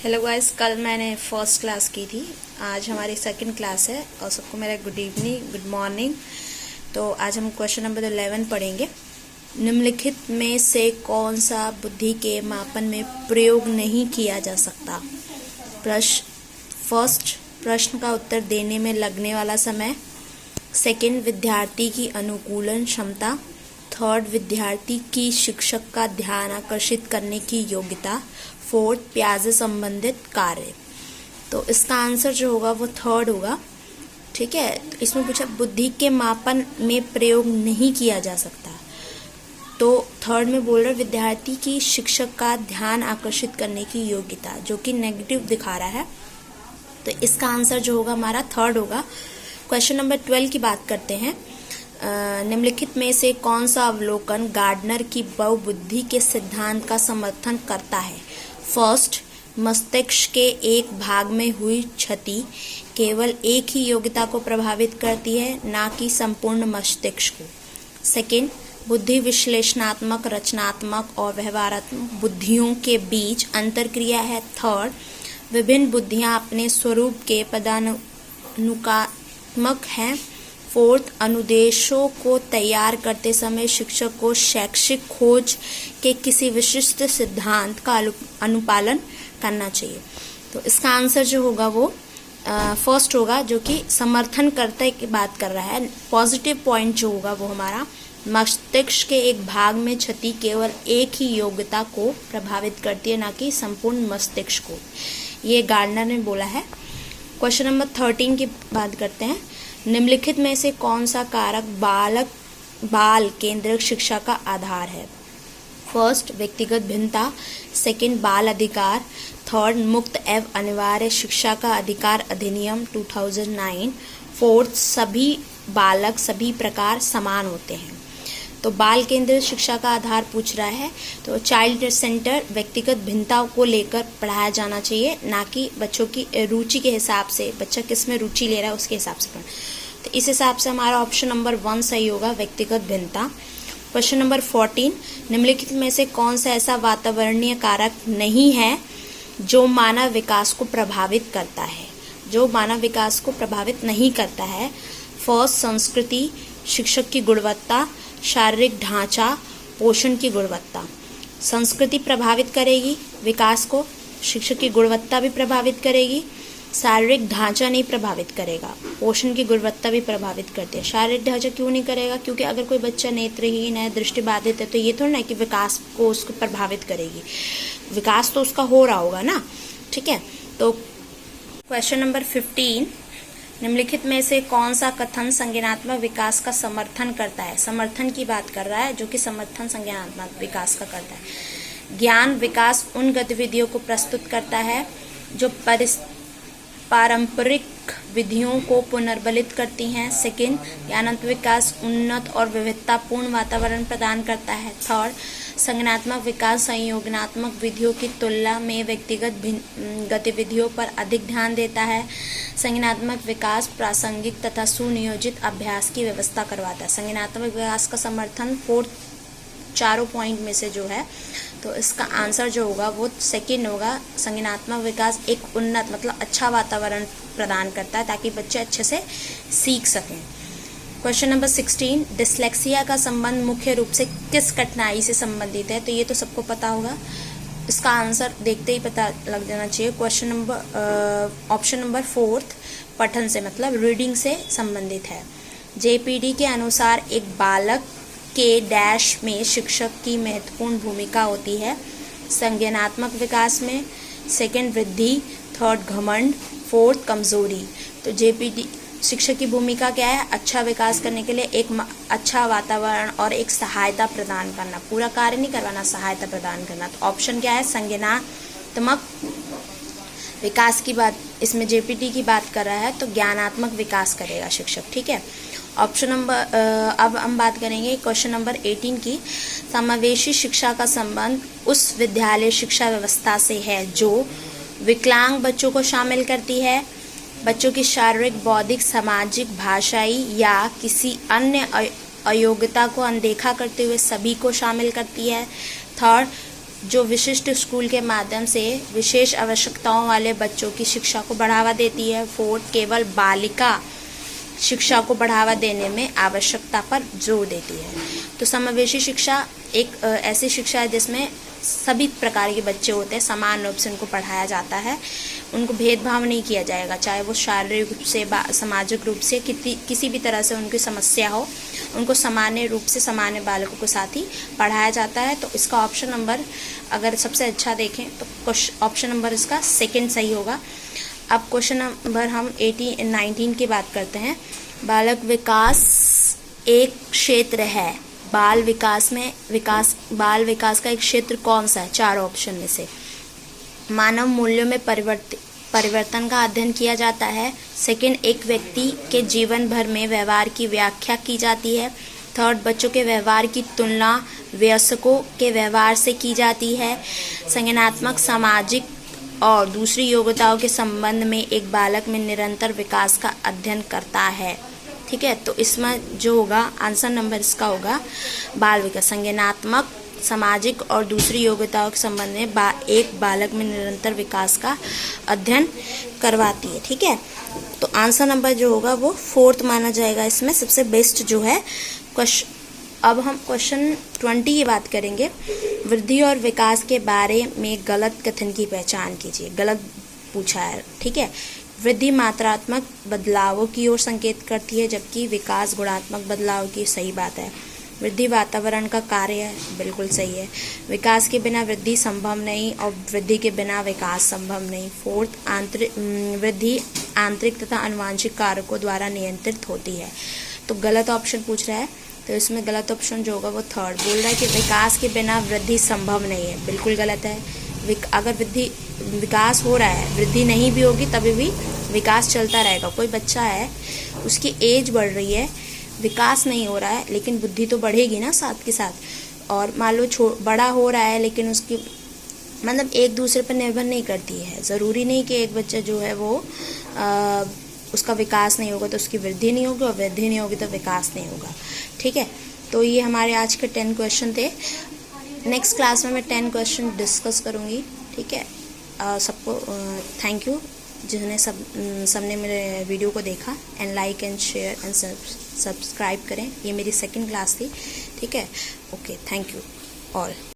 Hello guys, कल मैंने first class की थी। आज हमारी सेकंड क्लास है और सबको मेरा गुड इवनिंग, गुड मॉर्निंग। तो आज हम क्वेश्चन नंबर 11 पढ़ेंगे। निम्नलिखित में से कौन सा बुद्धि के मापन में प्रयोग नहीं किया जा सकता? फर्स्ट, प्रश्न का उत्तर देने में लगने वाला समय। सेकंड, विद्यार्थी की अनुकूलन क्षमता। थर्ड, विद्यार्थी की शिक्षक का ध्यान आकर्षित करने की योग्यता। फोर्थ, प्याज से संबंधित कार्य। तो इसका आंसर जो होगा वो थर्ड होगा। ठीक है, तो इसमें पूछा बुद्धि के मापन में प्रयोग नहीं किया जा सकता, तो थर्ड में बोल रहे विद्यार्थी की शिक्षक का ध्यान आकर्षित करने की योग्यता, जो कि नेगेटिव दिखा रहा है। तो इसका आंसर जो होगा हमारा थर्ड होगा। क्वेश्चन नंबर 12 की बात करते हैं। निम्नलिखित में से कौन सा अवलोकन गार्डनर की बहुबुद्धि के सिद्धांत का समर्थन करता है? फर्स्ट, मस्तिष्क के एक भाग में हुई क्षति केवल एक ही योग्यता को प्रभावित करती है, ना कि संपूर्ण मस्तिष्क को। सेकंड, बुद्धि विश्लेषणात्मक, रचनात्मक और व्यवहारात्मक बुद्धियों के बीच अंतरक्रिया है। थर्ड, विभिन्न बुद्धियां अपने स्वरूप के पदानुक्रमात्मक हैं। फोर्थ, अनुदेशों को तैयार करते समय शिक्षक को शैक्षिक खोज के किसी विशिष्ट सिद्धांत का अनुपालन करना चाहिए। तो इसका आंसर जो होगा वो फर्स्ट होगा, जो कि समर्थन करते की बात कर रहा है। पॉजिटिव पॉइंट जो होगा वो हमारा मस्तिष्क के एक भाग में क्षति केवल एक ही योग्यता को प्रभावित करती है, ना कि संपूर्ण मस्तिष्क को। ये गार्डनर ने बोला है। क्वेश्चन नंबर 13 की बात करते हैं। निम्नलिखित में से कौन सा कारक बाल केंद्रित शिक्षा का आधार है? फर्स्ट, व्यक्तिगत भिन्नता। सेकंड, बाल अधिकार। थर्ड, मुक्त एवं अनिवार्य शिक्षा का अधिकार अधिनियम 2009। फोर्थ, सभी बालक सभी प्रकार समान होते हैं। तो बाल केंद्रित शिक्षा का आधार पूछ रहा है, तो चाइल्ड सेंटर व्यक्तिगत भिन्नता को लेकर पढ़ाया जाना चाहिए, ना कि बच्चों की रुचि के हिसाब से, बच्चा किस में रुचि ले रहा है उसके हिसाब से पढ़ना। तो इस हिसाब से हमारा ऑप्शन नंबर 1 सही होगा, व्यक्तिगत भिन्नता। क्वेश्चन नंबर 14, निम्नलिखित में से कौन सा ऐसा वातावरणीय कारक नहीं है जो मानव विकास को प्रभावित करता है? जो मानव विकास को प्रभावित नहीं करता है। फर्स्ट, संस्कृति, शिक्षक की गुणवत्ता, शारीरिक ढांचा, पोषण की गुणवत्ता। संस्कृति प्रभावित करेगी विकास को, शिक्षक की गुणवत्ता भी प्रभावित करेगी, शारीरिक ढांचा नहीं प्रभावित करेगा, पोषण की गुणवत्ता भी प्रभावित करती है। शारीरिक ढांचा क्यों नहीं करेगा? क्योंकि अगर कोई बच्चा नेत्रहीन है, दृष्टिबाधित है, तो ये थोड़ा ना कि विकास को उसको प्रभावित करेगी। विकास तो उसका हो रहा होगा ना। ठीक है, तो क्वेश्चन नंबर 15, निम्नलिखित में से कौन सा कथन संज्ञानात्मक विकास का समर्थन करता है? समर्थन की बात कर रहा है, जो कि समर्थन संज्ञानात्मक विकास का करता है। ज्ञान विकास उन गतिविधियों को प्रस्तुत करता है जो पारंपरिक विधियों को पुनर्बलित करती हैं। सेकंड, ज्ञानात्मक विकास उन्नत और विविधतापूर्ण वातावरण प्रदान करता है। थर्ड, संज्ञानात्मक विकास संयोजनात्मक विधियों की तुलना में व्यक्तिगत गतिविधियों पर अधिक ध्यान देता है। संज्ञानात्मक विकास प्रासंगिक तथा सुनियोजित अभ्यास की व्यवस्था करवाता है। संज्ञानात्मक विकास का समर्थन फोर्थ चारों पॉइंट में से जो है, तो इसका आंसर जो होगा वो सेकंड होगा। संज्ञानात्मक विकास एक उन्नत मतलब अच्छा वातावरण प्रदान करता है ताकि बच्चे अच्छे से सीख सकें। क्वेश्चन नंबर 16, डिस्लेक्सिया का संबंध मुख्य रूप से किस कठिनाई से संबंधित है? तो ये तो सबको पता होगा, इसका आंसर देखते ही पता लग जाना चाहिए। क्वेश्चन नंबर ऑप्शन नंबर 4 पठन से मतलब रीडिंग से संबंधित है। जेपीडी के अनुसार एक बालक के डैश में शिक्षक की महत्वपूर्ण भूमिका होती है। संज्ञानात्मक विकास में सेकंड वृद्धि, थर्ड घमंड, फोर्थ कमजोरी। तो जेपीडी शिक्षक की भूमिका क्या है? अच्छा विकास करने के लिए एक अच्छा वातावरण और एक सहायता प्रदान करना, पूरा कार्य नहीं करवाना, सहायता प्रदान करना। तो ऑप्शन क्या है? संज्ञानात्मक विकास की बात, इसमें जेपीटी की बात कर रहा है, तो ज्ञानात्मक विकास करेगा शिक्षक। ठीक है, ऑप्शन नंबर अब हम बात करेंगे क्वेश्चन नंबर 18 की। समावेशी शिक्षा का संबंध उस विद्यालय शिक्षा व्यवस्था से है जो विकलांग बच्चों को शामिल करती है, बच्चों की शारीरिक, बौद्धिक, सामाजिक, भाषाई या किसी अन्य अयोग्यता को अनदेखा करते हुए सभी को शामिल करती है। थर्ड, जो विशिष्ट स्कूल के माध्यम से विशेष आवश्यकताओं वाले बच्चों की शिक्षा को बढ़ावा देती है। 4, केवल बालिका शिक्षा को बढ़ावा देने में आवश्यकता पर जोर देती है। तो समावेशी शिक्षा एक ऐसी शिक्षा है जिसमें सभी प्रकार के बच्चे होते हैं, समान रूप से उनको पढ़ाया जाता है, उनको भेदभाव नहीं किया जाएगा, चाहे वो शारीरिक रूप से, सामाजिक रूप से, किसी भी तरह से उनकी समस्या हो, उनको सामान्य रूप से सामान्य बालकों के साथ ही पढ़ाया जाता है। तो इसका ऑप्शन नंबर अगर सबसे अच्छा देखें तो ऑप्शन नंबर इसका सेकंड सही होगा। अब क्वेश्चन नंबर हम 19 की बात करते हैं। बालक विकास एक क्षेत्र है। बाल विकास का एक क्षेत्र कौन सा है? 4 ऑप्शन में से। मानव मूल्यों में परिवर्तन का अध्ययन किया जाता है। सेकंड, एक व्यक्ति के जीवन भर में व्यवहार की व्याख्या की जाती है। थर्ड, बच्चों के व्यवहार की तुलना वयस्कों के व्यवहार से की जाती है। संज्ञानात्मक, सामाजिक और दूसरी योग्यताओं के संबंध में एक बालक में निरंतर विकास का अध्ययन करता है। ठीक है, तो इसमें जो होगा आंसर नंबर इसका होगा बाल विकास। संज्ञानात्मक, सामाजिक और दूसरी योग्यताओं के संबंध में एक बालक में निरंतर विकास का अध्ययन करवाती है। ठीक है, तो आंसर नंबर जो होगा वो 4th माना जाएगा। इसमें सबसे बेस्ट जो है अब हम क्वेश्चन 20 की बात करेंगे। वृद्धि और विकास के बारे में गलत कथन की पहचान कीजिए। गलत पूछा है। ठीक है, वृद्धि मात्रात्मक बदलावों की ओर संकेत करती है, जबकि विकास गुणात्मक बदलाव की। सही बात है। वृद्धि वातावरण का कार्य है, बिल्कुल सही है। विकास के बिना वृद्धि संभव नहीं और वृद्धि के बिना विकास संभव नहीं। 4th, वृद्धि आंतरिक तथा आनुवंशिक कारकों द्वारा नियंत्रित होती है। तो गलत ऑप्शन पूछ रहा है, तो इसमें गलत ऑप्शन जो होगा वो 3rd। बोल रहा है कि विकास के बिना वृद्धि संभव नहीं है, बिल्कुल गलत है। अगर विकास हो रहा है, वृद्धि नहीं भी होगी तभी भी विकास चलता रहेगा। कोई बच्चा है, उसकी एज बढ़ रही है, विकास नहीं हो रहा है, लेकिन बुद्धि तो बढ़ेगी ना साथ के साथ। और मान लो बड़ा हो रहा है, लेकिन उसकी मतलब एक दूसरे पर निर्भर नहीं करती है। ज़रूरी नहीं कि एक बच्चा जो है वो उसका विकास नहीं होगा तो उसकी वृद्धि नहीं होगी, और वृद्धि नहीं होगी तो विकास नहीं होगा। ठीक है, तो ये हमारे आज के 10 क्वेश्चन थे। नेक्स्ट क्लास में मैं 10 क्वेश्चन डिस्कस करूँगी। ठीक है, सबको थैंक यू जिन्होंने सबने मेरे वीडियो को देखा। And like and share and subscribe करें। ये मेरी 2nd क्लास थी। ठीक है, ओके, थैंक यू ऑल।